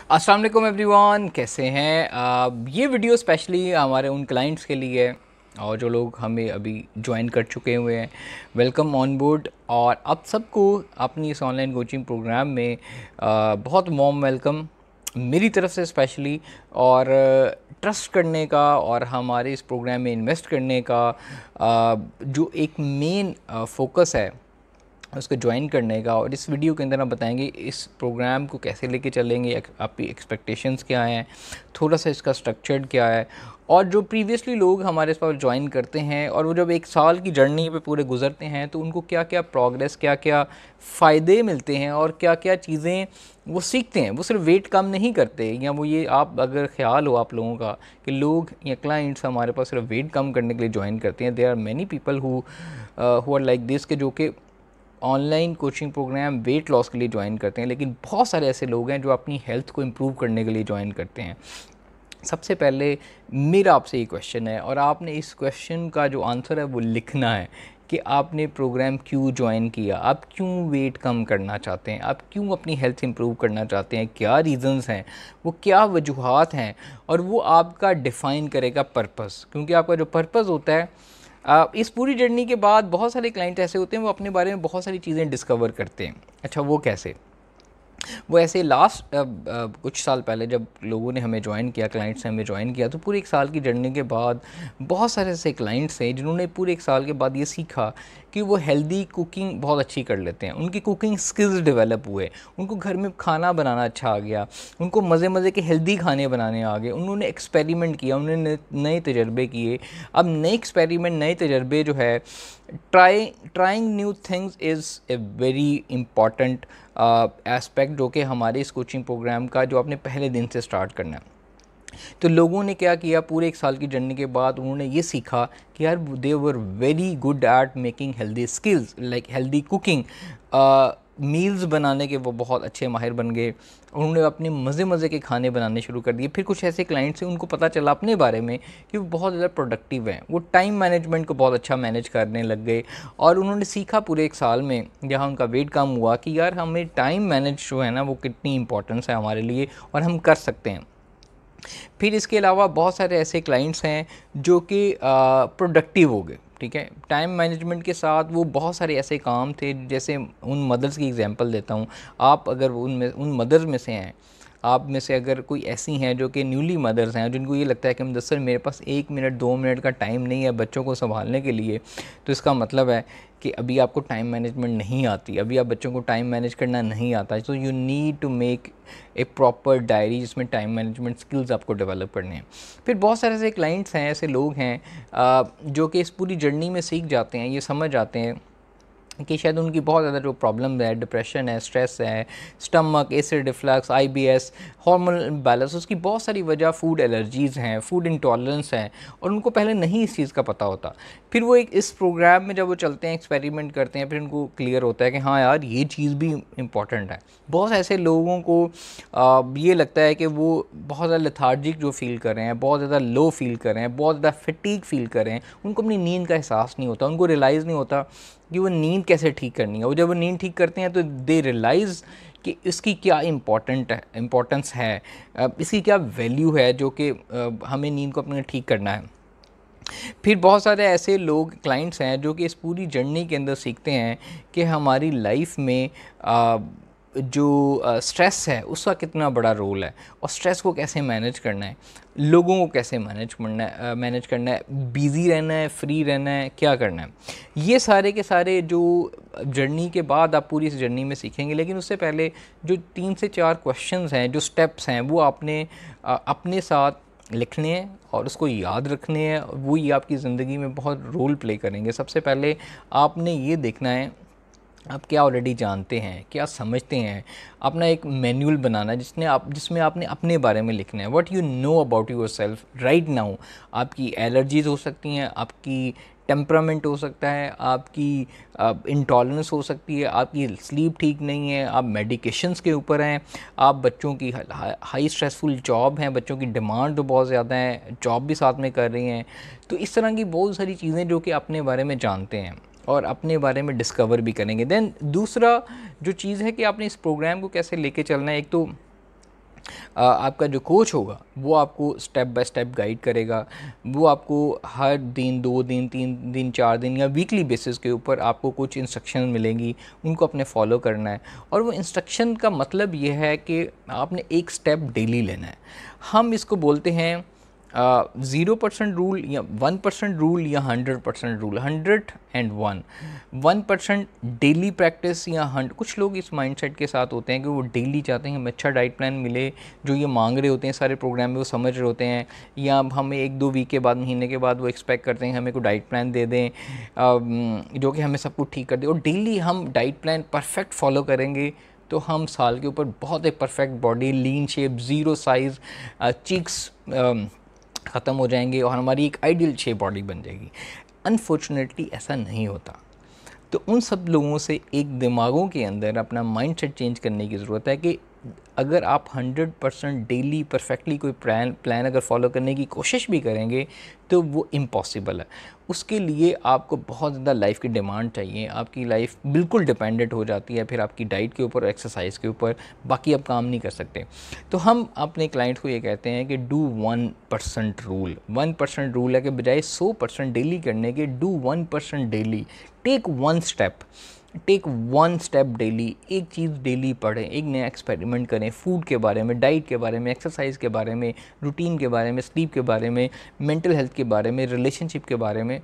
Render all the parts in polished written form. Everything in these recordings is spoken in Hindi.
अस्सलाम वालेकुम एवरीवन, कैसे हैं ये वीडियो स्पेशली हमारे उन क्लाइंट्स के लिए है और जो लोग हमें अभी ज्वाइन कर चुके हुए हैं। Welcome on board. और आप सबको अपनी इस ऑनलाइन कोचिंग प्रोग्राम में बहुत वार्म वेलकम मेरी तरफ से स्पेशली। और ट्रस्ट करने का और हमारे इस प्रोग्राम में इन्वेस्ट करने का जो एक मेन फोकस है उसको ज्वाइन करने का। और इस वीडियो के अंदर हम बताएंगे इस प्रोग्राम को कैसे लेके चलेंगे, आपकी एक्सपेक्टेशंस क्या हैं, थोड़ा सा इसका स्ट्रक्चर्ड क्या है, और जो प्रीवियसली लोग हमारे इस पर ज्वाइन करते हैं और वो जब एक साल की जर्नी पे पूरे गुजरते हैं तो उनको क्या क्या प्रोग्रेस, क्या क्या फ़ायदे मिलते हैं और क्या क्या चीज़ें वो सीखते हैं। वो सिर्फ वेट कम नहीं करते, या वो ये आप अगर ख्याल हो आप लोगों का कि लोग या क्लाइंट्स हमारे पास सिर्फ वेट कम करने के लिए ज्वाइन करते हैं। There are many people who are like this, के जो कि online coaching program weight loss के लिए ज्वाइन करते हैं, लेकिन बहुत सारे ऐसे लोग हैं जो अपनी हेल्थ को इम्प्रूव करने के लिए ज्वाइन करते हैं। सबसे पहले मेरा आपसे ये क्वेश्चन है, और आपने इस क्वेश्चन का जो आंसर है वो लिखना है कि आपने प्रोग्राम क्यों ज्वाइन किया, आप क्यों वेट कम करना चाहते हैं, आप क्यों अपनी हेल्थ इंप्रूव करना चाहते हैं, क्या रीज़न्स हैं, वो क्या वजूहात हैं, और वो आपका डिफ़ाइन करेगा पर्पस। क्योंकि आपका जो पर्पस होता है, इस पूरी जर्नी के बाद बहुत सारे क्लाइंट ऐसे होते हैं वो अपने बारे में बहुत सारी चीज़ें डिस्कवर करते हैं। अच्छा, वो कैसे? वो ऐसे लास्ट कुछ साल पहले जब लोगों ने हमें ज्वाइन किया, क्लाइंट्स ने हमें ज्वाइन किया, तो पूरे एक साल की जर्नी के बाद बहुत सारे ऐसे क्लाइंट्स हैं जिन्होंने पूरे एक साल के बाद ये सीखा कि वो हेल्दी कुकिंग बहुत अच्छी कर लेते हैं। उनकी कुकिंग स्किल्स डेवलप हुए, उनको घर में खाना बनाना अच्छा आ गया, उनको मज़े मज़े के हेल्दी खाने बनाने आ गए, उन्होंने एक्सपेरिमेंट किया, उन्होंने नए तजर्बे किए। अब नए एक्सपेरिमेंट, नए तजर्बे जो है, trying new things is a very important aspect, जो कि हमारे इस कोचिंग प्रोग्राम का जो आपने पहले दिन से स्टार्ट करना है। तो लोगों ने क्या किया, पूरे एक साल की जर्नी के बाद उन्होंने ये सीखा कि यार they were very good at making healthy skills like healthy cooking, meals बनाने के वो बहुत अच्छे माहिर बन गए। उन्होंने अपने मज़े मज़े के खाने बनाने शुरू कर दिए। फिर कुछ ऐसे क्लाइंट्स हैं उनको पता चला अपने बारे में कि वो बहुत ज़्यादा प्रोडक्टिव हैं, वो टाइम मैनेजमेंट को बहुत अच्छा मैनेज करने लग गए। और उन्होंने सीखा पूरे एक साल में, जहाँ उनका वेट कम हुआ, कि यार हमें टाइम मैनेज जो है ना वो कितनी इंपॉर्टेंस है हमारे लिए और हम कर सकते हैं। फिर इसके अलावा बहुत सारे ऐसे क्लाइंट्स हैं जो कि प्रोडक्टिव हो गए। ठीक है, टाइम मैनेजमेंट के साथ वो बहुत सारे ऐसे काम थे, जैसे उन मदर्स की एग्जांपल देता हूँ। आप अगर उन मदर्स में से हैं, आप में से अगर कोई ऐसी हैं जो कि न्यूली मदर्स हैं, जिनको ये लगता है कि हम दरअसल मेरे पास 1 मिनट 2 मिनट का टाइम नहीं है बच्चों को संभालने के लिए, तो इसका मतलब है कि अभी आपको टाइम मैनेजमेंट नहीं आती, अभी आप बच्चों को टाइम मैनेज करना नहीं आता। So you need to make a proper diary जिसमें टाइम मैनेजमेंट स्किल्स आपको डेवलप करने हैं। फिर बहुत सारे ऐसे क्लाइंट्स हैं, ऐसे लोग हैं जो कि इस पूरी जर्नी में सीख जाते हैं, ये समझ जाते हैं कि शायद उनकी बहुत ज़्यादा जो प्रॉब्लम है, डिप्रेशन है, स्ट्रेस है, stomach, acid reflux, IBS, hormonal imbalance, उसकी बहुत सारी वजह फूड एलर्जीज़ हैं, फूड इंटॉलरेंस हैं, और उनको पहले नहीं इस चीज़ का पता होता। फिर वो एक इस प्रोग्राम में जब वो चलते हैं, एक्सपेरिमेंट करते हैं, फिर उनको क्लियर होता है कि हाँ यार ये चीज़ भी इम्पॉर्टेंट है। बहुत ऐसे लोगों को ये लगता है कि वो बहुत ज़्यादा लेथार्जिक जो फ़ील कर रहे हैं, बहुत ज़्यादा लो फील कर रहे हैं, बहुत ज़्यादा फटीग फील कर रहे हैं, उनको अपनी नींद का एहसास नहीं होता, उनको रियलाइज़ नहीं होता कि वो नींद कैसे ठीक करनी है। वो जब वो नींद ठीक करते हैं तो दे रियलाइज़ कि इसकी क्या इम्पोर्टेंस है, इसकी क्या वैल्यू है, जो कि हमें नींद को अपने ठीक करना है। फिर बहुत सारे ऐसे लोग, क्लाइंट्स हैं, जो कि इस पूरी जर्नी के अंदर सीखते हैं कि हमारी लाइफ में जो स्ट्रेस है उसका कितना बड़ा रोल है, और स्ट्रेस को कैसे मैनेज करना है, लोगों को कैसे मैनेज करना है, बिज़ी रहना है, फ्री रहना है, क्या करना है। ये सारे के सारे जो जर्नी के बाद आप पूरी इस जर्नी में सीखेंगे। लेकिन उससे पहले जो 3 से 4 क्वेश्चंस हैं, जो स्टेप्स हैं, वो आपने अपने साथ लिखने हैं और उसको याद रखने हैं। वो ये आपकी ज़िंदगी में बहुत रोल प्ले करेंगे। सबसे पहले आपने ये देखना है आप क्या ऑलरेडी जानते हैं, क्या समझते हैं। अपना एक मैनुअल बनाना है जिसमें आपने अपने बारे में लिखना है, what you know about your self right now. आपकी एलर्जीज़ हो सकती हैं, आपकी टेम्परामेंट हो सकता है, आपकी इंटॉलरेंस हो सकती है, आपकी स्लीप ठीक नहीं है, आप मेडिकेशंस के ऊपर हैं, आप बच्चों की हाई स्ट्रेसफुल जॉब हैं, बच्चों की डिमांड तो बहुत ज़्यादा है, जॉब भी साथ में कर रही हैं। तो इस तरह की बहुत सारी चीज़ें जो कि अपने बारे में जानते हैं और अपने बारे में डिस्कवर भी करेंगे। देन दूसरा जो चीज़ है कि आपने इस प्रोग्राम को कैसे लेके चलना है। एक तो आपका जो कोच होगा वो आपको स्टेप बाय स्टेप गाइड करेगा। वो आपको हर दिन 2 दिन 3 दिन 4 दिन या वीकली बेसिस के ऊपर आपको कुछ इंस्ट्रक्शन मिलेंगी, उनको अपने फॉलो करना है। और वो इंस्ट्रक्शन का मतलब ये है कि आपने एक स्टेप डेली लेना है। हम इसको बोलते हैं 0% रूल या 1% रूल या 100% रूल, 101 1% डेली प्रैक्टिस या कुछ लोग इस माइंडसेट के साथ होते हैं कि वो डेली चाहते हैं हमें अच्छा डाइट प्लान मिले, जो ये मांग रहे होते हैं सारे प्रोग्राम में वो समझ रहे होते हैं, या हमें 1-2 वीक के बाद, महीने के बाद वो एक्सपेक्ट करते हैं हमें कोई डाइट प्लान दे दें जो कि हमें सब कुछ ठीक कर दे। और डेली हम डाइट प्लान परफेक्ट फॉलो करेंगे तो हम साल के ऊपर बहुत एक परफेक्ट बॉडी, लीन शेप, ज़ीरो साइज़, चीक्स ख़त्म हो जाएंगे और हमारी एक आइडियल शेप बॉडी बन जाएगी। अनफॉर्चुनेटली ऐसा नहीं होता। तो उन सब लोगों से एक दिमागों के अंदर अपना माइंडसेट चेंज करने की ज़रूरत है कि अगर आप 100% डेली परफेक्टली कोई प्लान अगर फॉलो करने की कोशिश भी करेंगे तो वो इम्पॉसिबल है। उसके लिए आपको बहुत ज़्यादा लाइफ की डिमांड चाहिए, आपकी लाइफ बिल्कुल डिपेंडेंट हो जाती है फिर आपकी डाइट के ऊपर और एक्सरसाइज के ऊपर, बाकी आप काम नहीं कर सकते। तो हम अपने क्लाइंट को ये कहते हैं कि डू 1% रूल। 1% रूल है कि बजाय 100% डेली करने के, do 1% daily, take one step daily. एक चीज़ डेली पढ़ें, एक नया एक्सपेरिमेंट करें, फूड के बारे में, डाइट के बारे में, एक्सरसाइज के बारे में, रूटीन के बारे में, स्लीप के बारे में, मेंटल हेल्थ के बारे में, रिलेशनशिप के बारे में।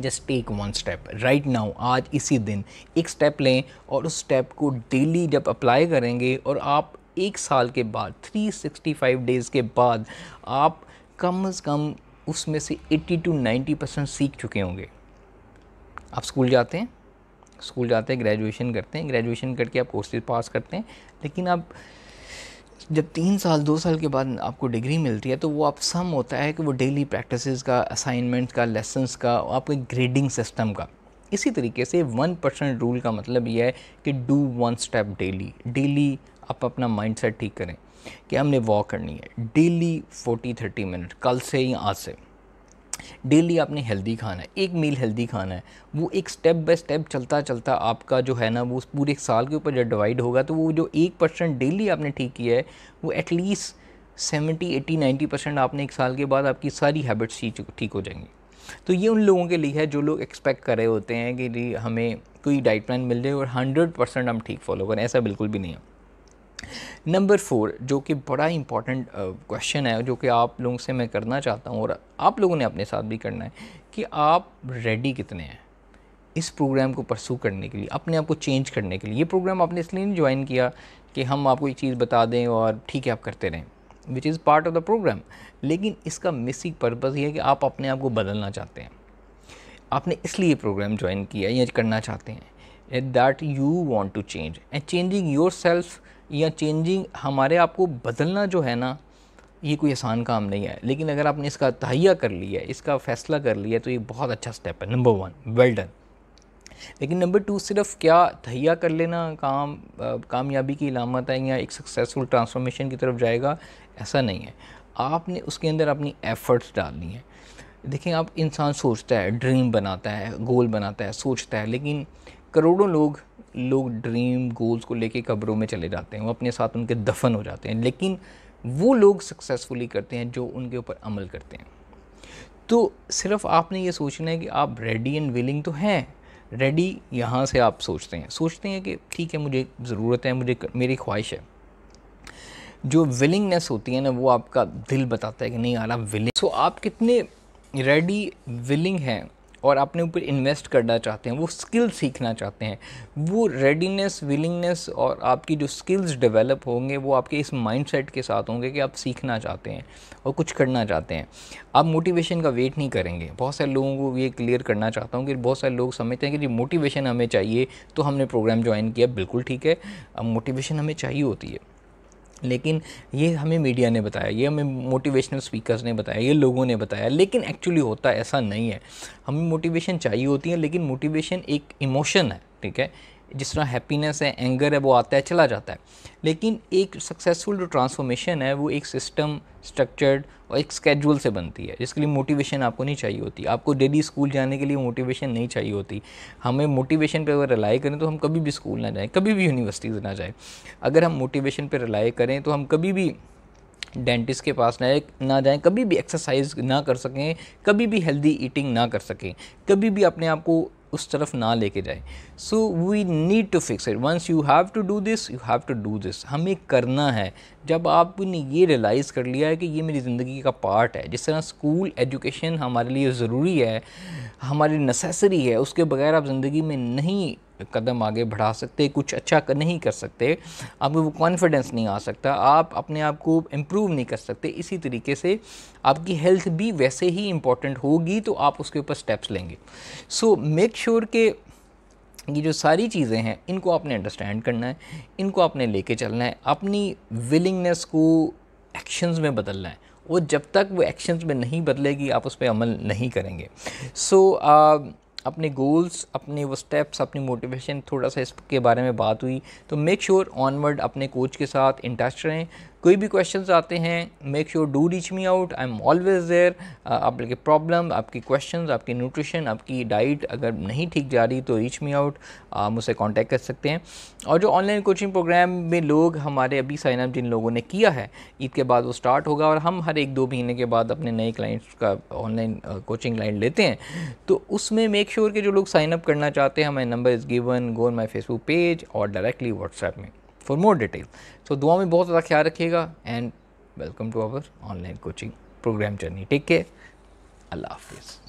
Just take one step right now, आज इसी दिन एक स्टेप लें और उस स्टेप को डेली जब अप्लाई करेंगे और आप 1 साल के बाद 365 डेज़ के बाद आप कम से कम उसमें से 80 to 90% सीख चुके होंगे। आप स्कूल जाते हैं, ग्रेजुएशन करते हैं, ग्रेजुएशन करके आप कोर्सेज पास करते हैं, लेकिन आप जब 3 साल 2 साल के बाद आपको डिग्री मिलती है तो वो आप सम होता है कि वो डेली प्रैक्टिसेस का, असाइनमेंट्स का, लेसन्स का, आपके ग्रेडिंग सिस्टम का। इसी तरीके से 1% रूल का मतलब ये है कि डू 1 स्टेप डेली आप अपना माइंडसेट ठीक करें कि हमने वॉक करनी है डेली 40-30 मिनट, कल से या आज से। डेली आपने हेल्दी खाना है, एक मील हेल्दी खाना है। वो एक स्टेप बाय स्टेप चलता चलता आपका जो है ना वो पूरे साल के ऊपर जब डिवाइड होगा तो वो जो 1% डेली आपने ठीक किया है वो एटलीस्ट 70-80-90% आपने 1 साल के बाद आपकी सारी हैबिट्स ठीक हो जाएंगी। तो ये उन लोगों के लिए है जो लोग एक्सपेक्ट कर रहे होते हैं कि जी हमें कोई डाइट प्लान मिल जाए और 100% हम ठीक फॉलो करें, ऐसा बिल्कुल भी नहीं है। नंबर 4 जो कि बड़ा इंपॉर्टेंट क्वेश्चन है जो कि आप लोगों से मैं करना चाहता हूँ और आप लोगों ने अपने साथ भी करना है कि आप रेडी कितने हैं इस प्रोग्राम को परसू करने के लिए, अपने आप को चेंज करने के लिए। ये प्रोग्राम आपने इसलिए नहीं ज्वाइन किया कि हम आपको एक चीज़ बता दें और ठीक है आप करते रहें, which is part of the program, लेकिन इसका बेसिक पर्पज़ ये है कि आप अपने आप को बदलना चाहते हैं। आपने इसलिए प्रोग्राम ज्वाइन किया या करना चाहते हैं that you want to change and changing yourself या चेंजिंग हमारे आप को बदलना जो है ना ये कोई आसान काम नहीं है, लेकिन अगर आपने इसका तहैया कर लिया है, इसका फ़ैसला कर लिया तो ये बहुत अच्छा स्टेप है। Number 1 well done. लेकिन नंबर 2 सिर्फ क्या तहैया कर लेना कामयाबी की इलामत है या एक सक्सेसफुल ट्रांसफॉर्मेशन की तरफ जाएगा, ऐसा नहीं है। आपने उसके अंदर अपनी एफ़र्ट्स डालनी है। देखिए आप इंसान सोचता है, ड्रीम बनाता है, गोल बनाता है, सोचता है, लेकिन करोड़ों लोग ड्रीम गोल्स को लेके कब्रों में चले जाते हैं, वो अपने साथ उनके दफन हो जाते हैं, लेकिन वो लोग सक्सेसफुली करते हैं जो उनके ऊपर अमल करते हैं। तो सिर्फ आपने ये सोचना है कि आप रेडी एंड विलिंग तो हैं। रेडी यहाँ से आप सोचते हैं कि ठीक है मुझे ज़रूरत है, मेरी ख्वाहिश है। जो विलिंगनेस होती है ना वो आपका दिल बताता है कि नहीं यार आप विलिंग। सो आप कितने रेडी विलिंग हैं और अपने ऊपर इन्वेस्ट करना चाहते हैं, वो स्किल सीखना चाहते हैं, वो रेडीनेस, विलिंगनेस और आपकी जो स्किल्स डेवलप होंगे वो आपके इस माइंडसेट के साथ होंगे कि आप सीखना चाहते हैं और कुछ करना चाहते हैं। आप मोटिवेशन का वेट नहीं करेंगे। बहुत सारे लोगों को ये क्लियर करना चाहता हूँ कि बहुत सारे लोग समझते हैं कि जी मोटिवेशन हमें चाहिए तो हमने प्रोग्राम ज्वाइन किया, बिल्कुल ठीक है, अब मोटिवेशन हमें चाहिए होती है, लेकिन ये हमें मीडिया ने बताया, ये हमें मोटिवेशनल स्पीकर्स ने बताया, ये लोगों ने बताया, लेकिन एक्चुअली होता ऐसा नहीं है। हमें मोटिवेशन चाहिए होती है, लेकिन मोटिवेशन एक इमोशन है, ठीक है, जिस तरह हैप्पीनेस है, एंगर है, वो आता है चला जाता है, लेकिन एक सक्सेसफुल जो ट्रांसफॉर्मेशन है वो एक सिस्टम, स्ट्रक्चर्ड और एक स्केड्यूल से बनती है, जिसके लिए मोटिवेशन आपको नहीं चाहिए होती। आपको डेली स्कूल जाने के लिए मोटिवेशन नहीं चाहिए होती। हमें मोटिवेशन पे अगर रिलाई करें तो हम कभी भी स्कूल ना जाएं, कभी भी यूनिवर्सिटीज़ ना जाएं। अगर हम मोटिवेशन पे रिलाई करें तो हम कभी भी डेंटिस्ट के पास ना जाएं, कभी भी एक्सरसाइज ना कर सकें, कभी भी हेल्दी ईटिंग ना कर सकें, कभी भी अपने आप को उस तरफ ना लेके जाएं। So we need to fix it, once you have to do this, you have to do this, हमें करना है। जब आपने ये रियलाइज़ कर लिया है कि ये मेरी ज़िंदगी का पार्ट है, जिस तरह स्कूल एजुकेशन हमारे लिए ज़रूरी है, हमारी नेसेसरी है, उसके बगैर आप ज़िंदगी में नहीं कदम आगे बढ़ा सकते, कुछ अच्छा नहीं कर सकते, आपको वो कॉन्फिडेंस नहीं आ सकता, आप अपने आप को इम्प्रूव नहीं कर सकते। इसी तरीके से आपकी हेल्थ भी वैसे ही इम्पॉर्टेंट होगी, तो आप उसके ऊपर स्टेप्स लेंगे। सो मेक श्योर कि ये जो सारी चीज़ें हैं इनको आपने अंडरस्टैंड करना है, इनको आपने लेके चलना है, अपनी विलिंगनेस को एक्शंस में बदलना है, और जब तक वो एक्शंस में नहीं बदलेगी आप उस पर अमल नहीं करेंगे। सो अपने गोल्स, अपने वो स्टेप्स, अपनी मोटिवेशन, थोड़ा सा इसके बारे में बात हुई, तो मेक श्योर ऑनवर्ड अपने कोच के साथ इन टच रहें। कोई भी क्वेश्चंस आते हैं, make sure do reach me out, I am always there. आपकी प्रॉब्लम, आपकी क्वेश्चंस, आपकी न्यूट्रिशन, आपकी डाइट अगर नहीं ठीक जा रही तो रीच मी आउट, मुझसे कांटेक्ट कर सकते हैं। और जो ऑनलाइन कोचिंग प्रोग्राम में लोग हमारे अभी साइन अप जिन लोगों ने किया है, ईद के बाद वो स्टार्ट होगा, और हम हर 1-2 महीने के बाद अपने नए क्लाइंट्स का ऑनलाइन कोचिंग क्लाइंट लेते हैं। तो उसमें मेक श्योर कि जो लोग साइन अप करना चाहते हैं, my number is given, go on my Facebook page और डायरेक्टली व्हाट्सएप में फॉर मोर डिटेल। सो दुआ में बहुत ज़्यादा ख्याल रखिएगा, and welcome to our online coaching programme journey. Take care, अल्लाह हाफिज़।